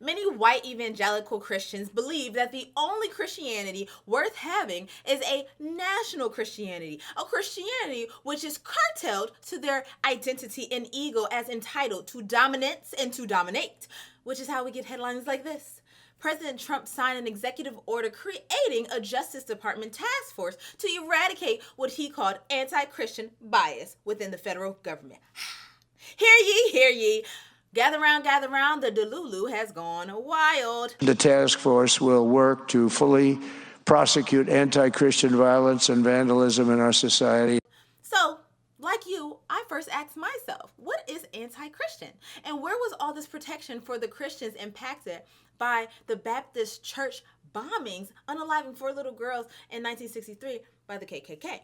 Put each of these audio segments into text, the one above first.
Many white evangelical Christians believe that the only Christianity worth having is a national Christianity, a Christianity which is carteled to their identity and ego as entitled to dominance and to dominate, which is how we get headlines like this. President Trump signed an executive order creating a Justice Department task force to eradicate what he called anti-Christian bias within the federal government. Hear ye, hear ye. Gather round, the Delulu has gone wild. The task force will work to fully prosecute anti-Christian violence and vandalism in our society. So, like you, I first asked myself, what is anti-Christian? And where was all this protection for the Christians impacted by the Baptist church bombings, unaliving 4 little girls in 1963 by the KKK?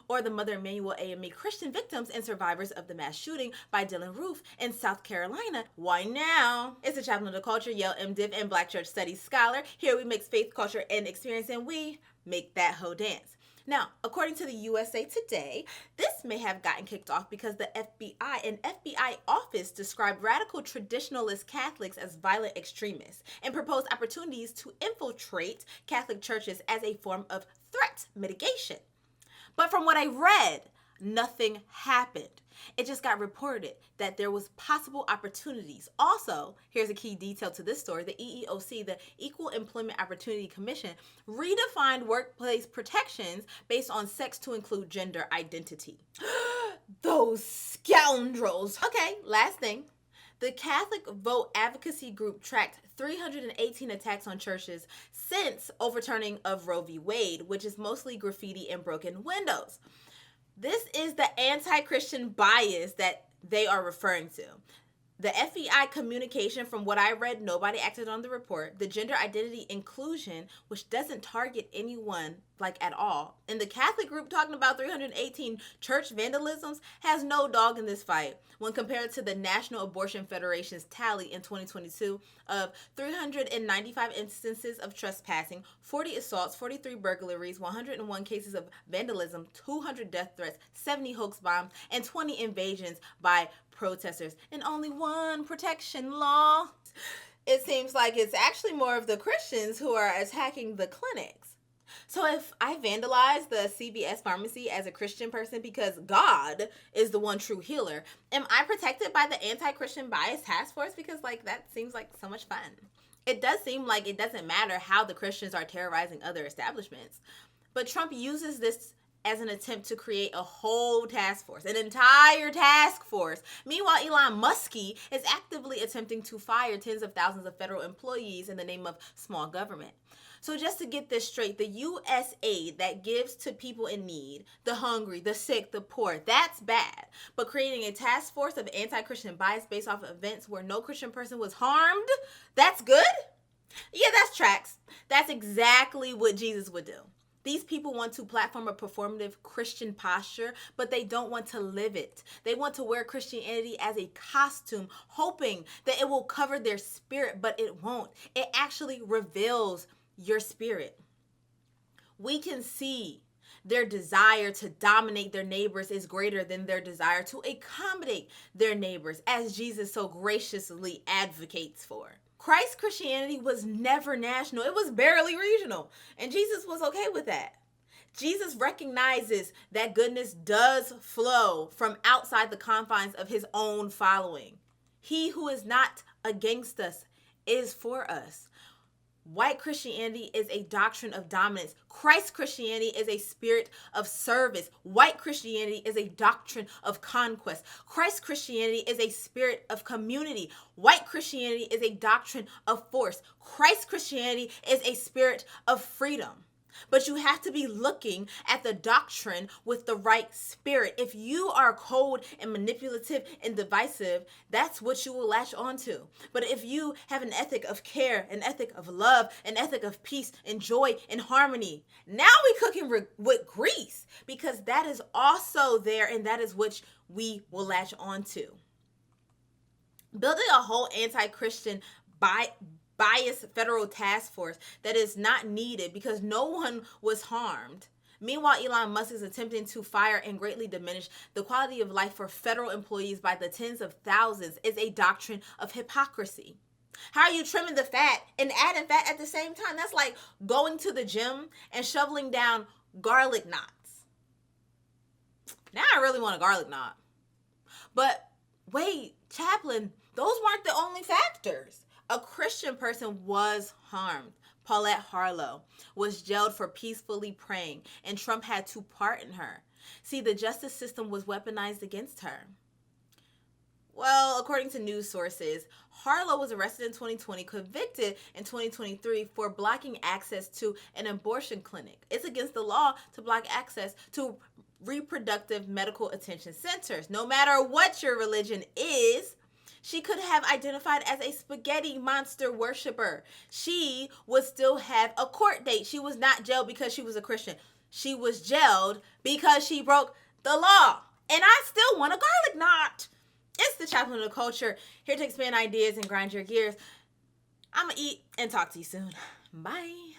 Or the Mother Emanuel AME Christian victims and survivors of the mass shooting by Dylan Roof in South Carolina. Why now? It's the Chaplain of the Culture, Yale MDiv, and Black Church Studies scholar. Here we mix faith, culture, and experience, and we make that hoe dance. Now, according to the USA Today, this may have gotten kicked off because the FBI and FBI office described radical traditionalist Catholics as violent extremists and proposed opportunities to infiltrate Catholic churches as a form of threat mitigation. But from what I read, nothing happened. It just got reported that there was possible opportunities. Also, here's a key detail to this story. The EEOC, the Equal Employment Opportunity Commission, redefined workplace protections based on sex to include gender identity. Those scoundrels. Okay, last thing. The Catholic Vote Advocacy Group tracked 318 attacks on churches since overturning of Roe v. Wade, which is mostly graffiti and broken windows. This is the anti-Christian bias that they are referring to. The FBI communication, from what I read, nobody acted on the report. The gender identity inclusion, which doesn't target anyone like at all. And the Catholic group talking about 318 church vandalisms has no dog in this fight when compared to the National Abortion Federation's tally in 2022 of 395 instances of trespassing, 40 assaults, 43 burglaries, 101 cases of vandalism, 200 death threats, 70 hoax bombs, and 20 invasions by protesters, and only one protection law. It seems like it's actually more of the Christians who are attacking the clinics. So if I vandalize the CVS pharmacy as a Christian person because God is the one true healer, am I protected by the anti-Christian bias task force? Because that seems like so much fun. It does seem like it doesn't matter how the Christians are terrorizing other establishments. But Trump uses this as an attempt to create a whole task force, an entire task force. Meanwhile, Elon Musk is actively attempting to fire tens of thousands of federal employees in the name of small government. So just to get this straight, the U.S. aid that gives to people in need, the hungry, the sick, the poor, that's bad. But creating a task force of anti-Christian bias based off of events where no Christian person was harmed, that's good? Yeah, that's tracks. That's exactly what Jesus would do. These people want to platform a performative Christian posture, but they don't want to live it. They want to wear Christianity as a costume, hoping that it will cover their spirit, but it won't. It actually reveals your spirit. We can see their desire to dominate their neighbors is greater than their desire to accommodate their neighbors, as Jesus so graciously advocates for. Christ's Christianity was never national. It was barely regional. And Jesus was okay with that. Jesus recognizes that goodness does flow from outside the confines of his own following. He who is not against us is for us. White Christianity is a doctrine of dominance. Christ's Christianity is a spirit of service. White Christianity is a doctrine of conquest. Christ's Christianity is a spirit of community. White Christianity is a doctrine of force. Christ's Christianity is a spirit of freedom. But you have to be looking at the doctrine with the right spirit. If you are cold and manipulative and divisive, that's what you will latch onto. But if you have an ethic of care, an ethic of love, an ethic of peace and joy and harmony, now we cooking with grease, because that is also there, and that is what we will latch onto. Building a whole anti-Christian bias federal task force that is not needed because no one was harmed. Meanwhile, Elon Musk is attempting to fire and greatly diminish the quality of life for federal employees by the tens of thousands is a doctrine of hypocrisy. How are you trimming the fat and adding fat at the same time? That's like going to the gym and shoveling down garlic knots. Now I really want a garlic knot. But wait, Chaplain, those weren't the only factors. A Christian person was harmed. Paulette Harlow was jailed for peacefully praying, and Trump had to pardon her. See, the justice system was weaponized against her. Well, according to news sources, Harlow was arrested in 2020, convicted in 2023 for blocking access to an abortion clinic. It's against the law to block access to reproductive medical attention centers. No matter what your religion is, she could have identified as a spaghetti monster worshiper. She would still have a court date. She was not jailed because she was a Christian. She was jailed because she broke the law. And I still want a garlic knot. It's the Chaplain of the Culture, here to expand ideas and grind your gears. I'm going to eat and talk to you soon. Bye.